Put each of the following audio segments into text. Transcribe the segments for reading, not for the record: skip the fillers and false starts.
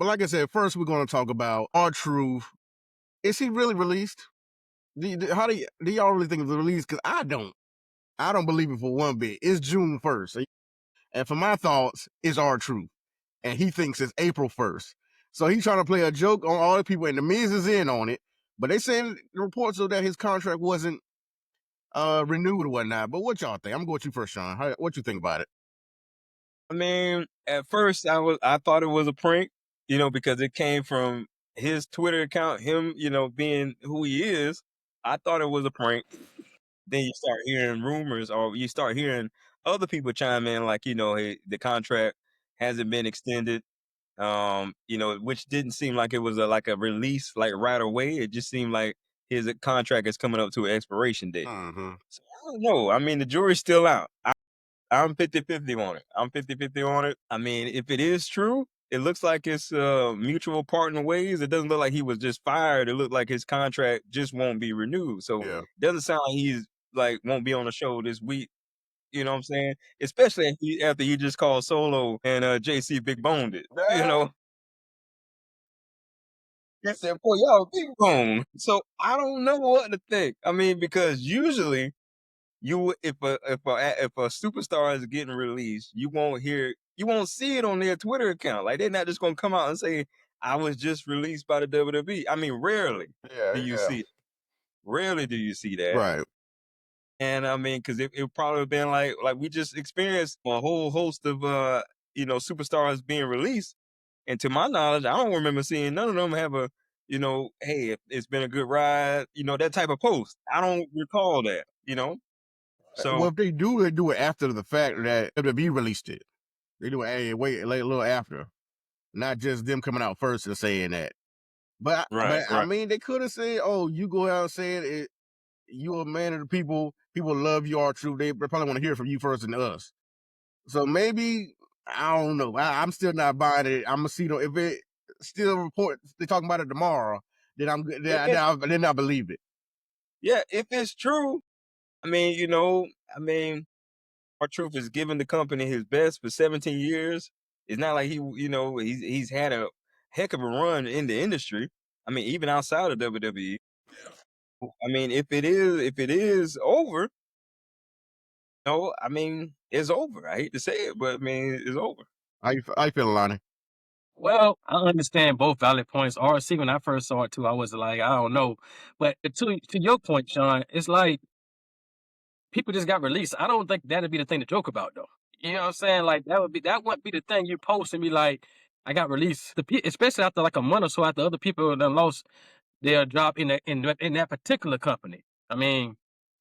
But like I said, first we're going to talk about R-Truth. Is he really released? How do y'all really think of the release? Because I don't believe it for one bit. It's June 1st. And for my thoughts, it's R-Truth. And he thinks it's April 1st. So he's trying to play a joke on all the people, and the Miz is in on it. But they saying the reports are that his contract wasn't renewed or whatnot. But what y'all think? I'm going with you first, Sean. What you think about it? I mean, at first I thought it was a prank, because it came from his Twitter account, him, being who he is. I thought it was a prank. Then you start hearing rumors, or you start hearing other people chime in, like, hey, the contract hasn't been extended. Which didn't seem like it was like a release like right away. It just seemed like his contract is coming up to an expiration date. Mm-hmm. So I don't know. I mean, the jury's still out. I'm 50-50 on it. I'm 50-50 on it. I mean, if it is true, it looks like it's mutual parting ways. It doesn't look like he was just fired. It looked like his contract just won't be renewed. So Yeah. it doesn't sound like he's like won't be on the show this week. You know what I'm saying? Especially after he just called Solo and JC Big Boned it. He said, "Boy, y'all big bone." So I don't know what to think. I mean, because usually if a superstar is getting released, you won't see it on their Twitter account. Like, they're not just gonna come out and say, "I was just released by the WWE." I mean, rarely do you Yeah. see rarely do you see that. Right. And I mean, because it probably been like we just experienced a whole host of superstars being released. And to my knowledge, I don't remember seeing none of them have a, hey, it's been a good ride, that type of post. I don't recall that. Well, So if they do it after the fact that WWE released it. They do it, hey, wait, like, a little after. Not just them coming out first and saying that. But right, I right. mean, they could have said, "Oh, you go out and say it. You're a man of the people. People love you, R-Truth. They probably want to hear from you first than us." So maybe I don't know. I'm still not buying it. I'm gonna see though if it still report they talking about it tomorrow. Then I'm good. Then I believe it. Yeah, if it's true, I mean, our truth is giving the company his best for 17 years. It's not like he's had a heck of a run in the industry. I mean, even outside of WWE. I mean, if it is over, no, I mean, it's over. I hate to say it, but I mean, it's over. How you feel, Lonnie? Well, I understand both valid points. RC, when I first saw it too, I was like, I don't know. But to your point, Sean, it's like people just got released. I don't think that'd be the thing to joke about, though. You know what I'm saying? Like that wouldn't be the thing you post and be like, I got released. Especially after like a month or so after other people done lost their job in that particular company. I mean,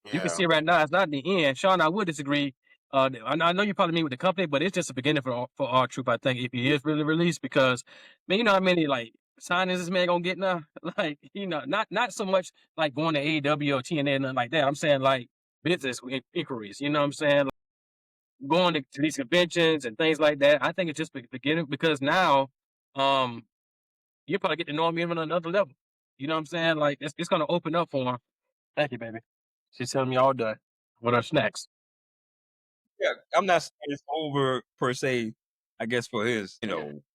you can Yeah. see right now it's not the end. Sean, I would disagree. I know you probably mean with the company, but it's just a beginning for our troop. I think if he is really released, because man, you know how many like signings this man gonna get now? Like not so much like going to AEW or TNA or nothing like that. I'm saying like business inquiries. You know what I'm saying? Like, going to these conventions and things like that. I think it's just beginning because now, um, you probably get to know him even on another level. You know what I'm saying? Like it's gonna open up for him. Thank you, baby. She's telling me all done. What are snacks? Yeah, I'm not saying it's over per se. I guess for his,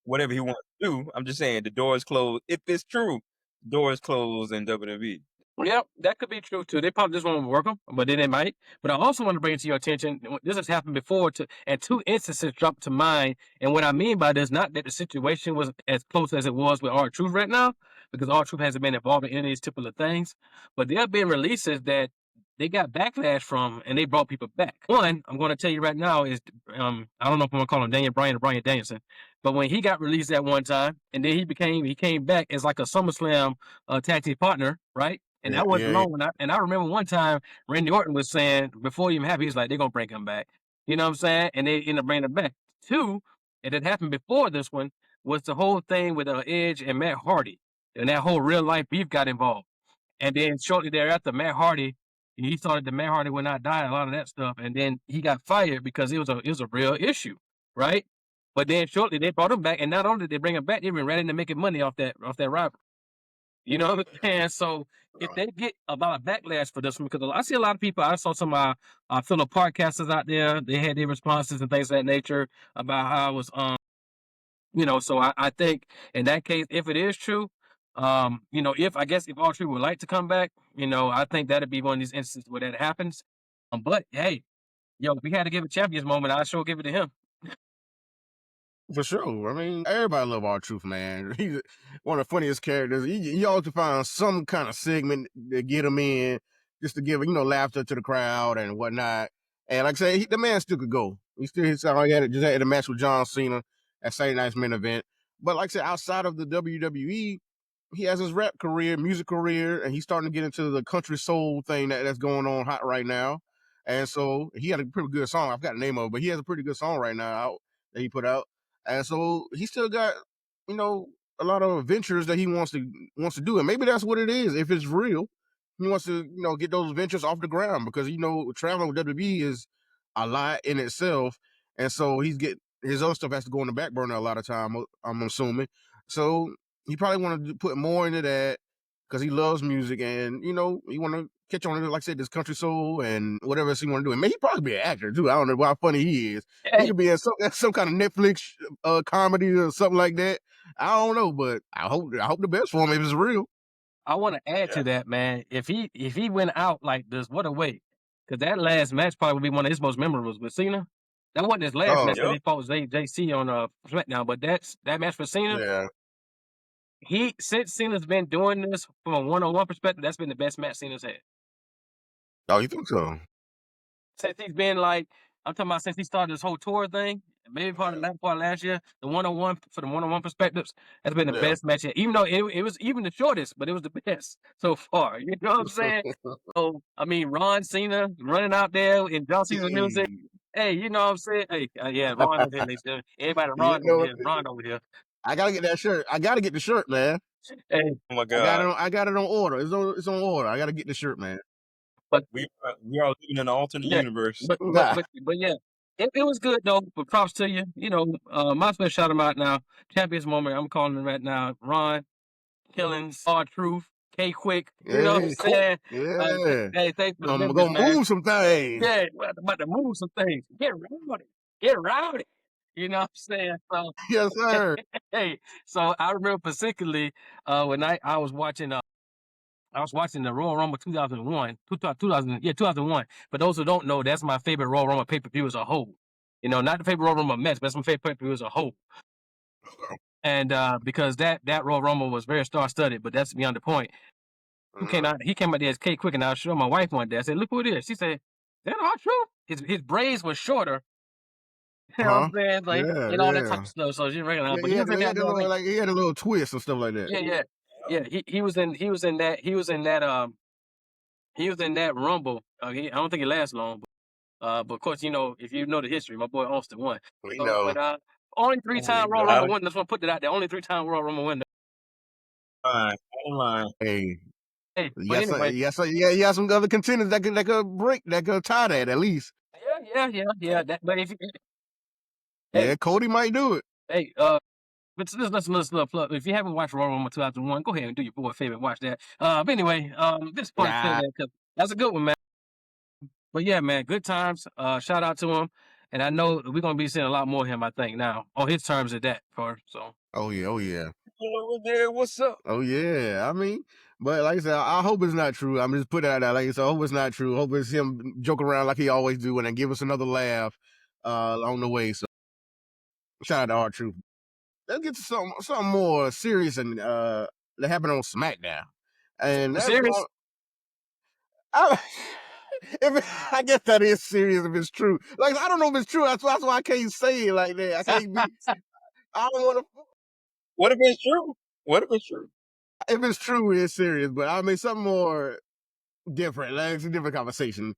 whatever he wants to do. I'm just saying the door is closed. If it's true, the door is closed in WWE. Yep, that could be true too. They probably just want to work them, but then they might. But I also want to bring it to your attention. This has happened before, and two instances dropped to mind. And what I mean by this, not that the situation was as close as it was with R-Truth right now, because R-Truth hasn't been involved in any of these typical things. But there have been releases that they got backlash from, and they brought people back. One, I'm going to tell you right now is, I don't know if I'm going to call him Daniel Bryan or Bryan Danielson, but when he got released at one time, and then he came back as like a SummerSlam tag team partner, right? And Yeah. that wasn't Yeah. long. And I remember one time Randy Orton was saying before he even happened, he's like, they're gonna bring him back. You know what I'm saying? And they ended up bringing him back. Two, and it happened before this one, was the whole thing with Edge and Matt Hardy. And that whole real life beef got involved. And then shortly thereafter, Matt Hardy, he thought that Matt Hardy would not die, a lot of that stuff. And then he got fired because it was a real issue, right? But then shortly they brought him back, and not only did they bring him back, they even ran into making money off that rivalry. You know what I'm saying? So if they get a lot of backlash for this one, because I see a lot of people, I saw some of our fellow podcasters out there, they had their responses and things of that nature about how it was So I think in that case, if it is true, if I guess if all true would like to come back, I think that'd be one of these instances where that happens. But hey, if we had to give a champions moment, I'd sure give it to him. For sure. I mean, everybody love R-Truth, man. He's one of the funniest characters. You always find some kind of segment to get him in, just to give laughter to the crowd and whatnot. And like I say, the man still could go. He just had a match with John Cena at Saturday Night's main event. But like I said, outside of the WWE, he has his rap career, music career, and he's starting to get into the country soul thing that's going on hot right now. And so he had a pretty good song. I've got the name of it, but he has a pretty good song right now out that he put out. And so he still got, you know, a lot of ventures that he wants to do. And maybe that's what it is. If it's real, he wants to, get those ventures off the ground because, traveling with WWE is a lot in itself. And so his other stuff has to go on the back burner a lot of time, I'm assuming. So he probably wanted to put more into that because he loves music and, he want to catch on to, like I said, this country soul and whatever else he want to do. And he probably be an actor too. I don't know how funny he is. He Hey, could be in some kind of Netflix comedy or something like that. I don't know, but I hope the best for him if it's real. I want to add Yeah. to that, man. If he went out like this, what a way! Because that last match probably would be one of his most memorables with Cena. That wasn't his last Oh match because Yep. he fought JC on SmackDown, but that match for Cena. yeah. Since Cena's been doing this from a one-on-one perspective, that's been the best match Cena's had. Oh, you think so? Since he's been like, I'm talking about since he started this whole tour thing, maybe part of that part last year, the one-on-one for the one-on-one perspectives, that's been the Yeah. best match yet. Even though it was even the shortest, but it was the best so far. You know what I'm saying? So I mean, Ron Cena running out there in John Cena's music. Hey. Hey, you know what I'm saying? Hey, yeah, Ron over here. Everybody, You Ron over know, here. Ron over here. I gotta get that shirt. I gotta get the shirt, man. Hey, Oh my I got it. God. I got it on order. It's on order. I gotta get the shirt, man. but We are living in an alternate yeah, universe. Nah. but yeah, it was good though. But props to you. Might as well shout him out now. Champions moment. I'm calling him right now. Ron Killings, R Truth, K Quick. You know what I'm Hey, cool. saying? Yeah. Hey, thanks for the I'm memories, gonna man. move some things. Yeah, we're about to move some things. Get rowdy. Get rowdy. You know what I'm saying? So Yes, sir. hey, so I remember particularly when I was watching the Royal Rumble 2001, 2001. For those who don't know, that's my favorite Royal Rumble pay-per-view as a whole. Not the favorite Royal Rumble match, but that's my favorite pay-per-view as a whole. And because that Royal Rumble was very star-studded, but that's beyond the point. He came out there as K Quick, and I showed my wife one day. I said, "Look who it is." She said, "Is that all true?" His braids were shorter. You know what I'm Uh-huh. saying? Like, Yeah, and all that type yeah. of stuff. So she didn't recognize. Yeah, But he was in he there had a doing little like, he had a little twist and stuff like that. yeah. He was in that Rumble. I don't think it lasts long. But of course, if you know the history, my boy Austin won. We So, but know. only We 3-time Royal got Rumble it. winner. That's why I put it out there. Only 3-time Royal Rumble winner. Fine. Online. Hey, Hey, but anyway, you got some other contenders that could tie that at least. yeah. But Yeah, hey, Cody might do it. hey, but let's plug. If you haven't watched Royal Rumble 2001, go ahead and do your boy a favor and watch that. But anyway, this part to say Nah. that because that's a good one, man. But yeah, man, good times. Shout out to him, and I know we're gonna be seeing a lot more of him. I think now on his terms at that. So Oh yeah, oh yeah. Over there, what's up? Oh yeah. I mean, but like I said, I hope it's not true. I'm just putting it out there. Like I said, I hope it's not true. I hope it's him joking around like he always do and then give us another laugh along the way. So shout out to our truth. Let's get to something more serious and that happened on SmackDown. And that's serious. going I, I guess that is serious if it's true. Like I don't know if it's true. That's why I can't say it like that. I can't be. I don't want to. What if it's true? What if it's true? If it's true, it's serious. But I mean, something more different. Like it's a different conversation.